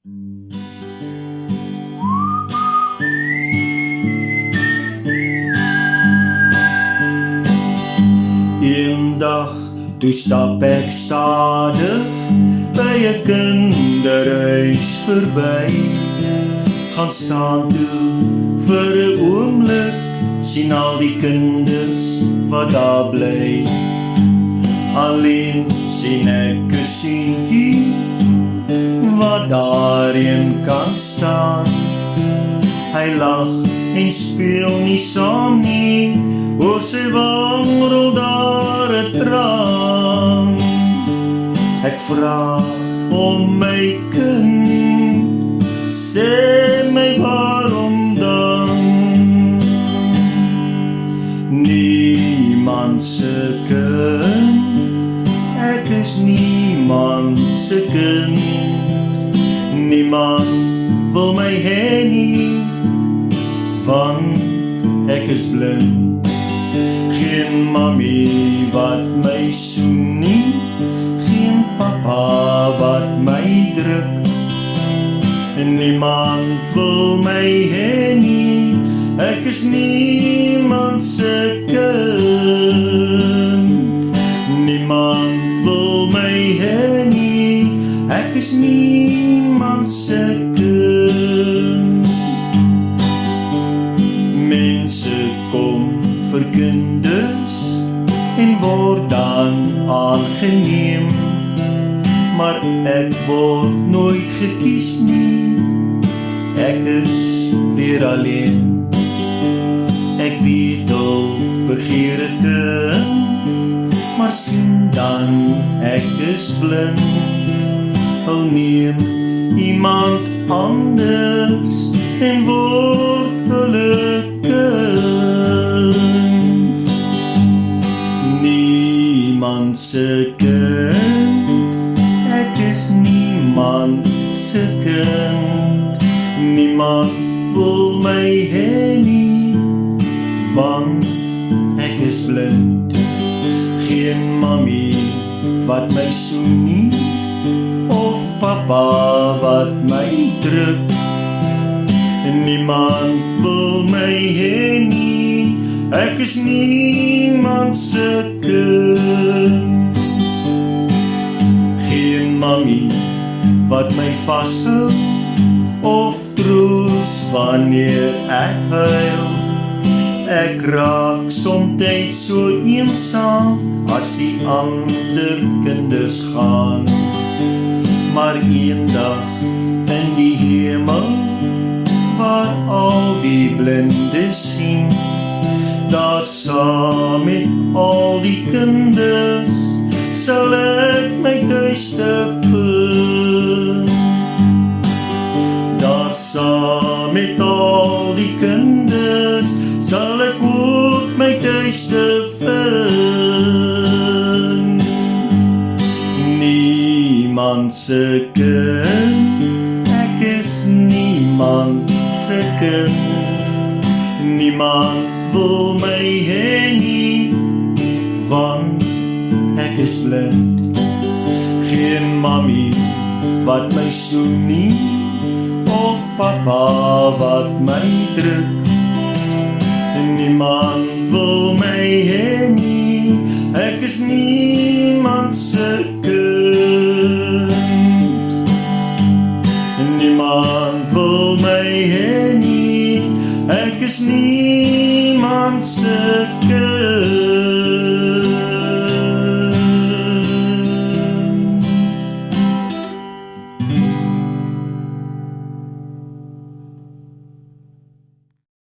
Eendag, toe stap ek stadig by 'n kinderhuis verby. Gaan staan toe vir 'n oomblik, sien al die kinders wat daar bly. Alleen sien ek 'n seentjie wat daarin kan staan. Hy lag en speel nie saam nie, oor sy wang rol daar 'n traan. Ek vra om my kind, sê my waarom dan? Niemand se kind, ek is niemand se kind. Niemand wil my hê nie, want ek is blind. Geen mami wat my soen nie, geen papa wat my druk. Niemand wil my hê nie, ek is niemand se kind. Niemand wil my hê nie, ek is niemand se kind. Mense kom vir kinders en word dan aangeneem, maar ek word nooit gekies nie, ek is weer alleen. Ek weet al begeer 'n kind, maar sien dan ek is blind. Wil neem iemand anders en word hulle kind. Niemand se kind, ek is niemand se kind. Niemand wil my hê nie, want ek is blind. Geen mami wat my soen nie, of papa wat my druk. Niemand wil my hê nie, ek is niemand se kind. Geen mami wat my vashou, of troos wanneer ek huil. Ek raak somtyds so eensaam as die ander kinders gaan. Maar eendag in die hemel, waar al die blindes sien, daar saam met al die kinders, sal ek my tuiste vind. Daar saam met al die kinders, sal ek ook my tuiste vind. Niemand se kind, ek is niemand se kind. Niemand wil my hê nie, want ek is blind. Geen mami wat my soen nie, of papa wat my druk. Niemand wil my hê nie, ek is niemand se kind. Niemand wil my hê nie, ek is niemand se kind.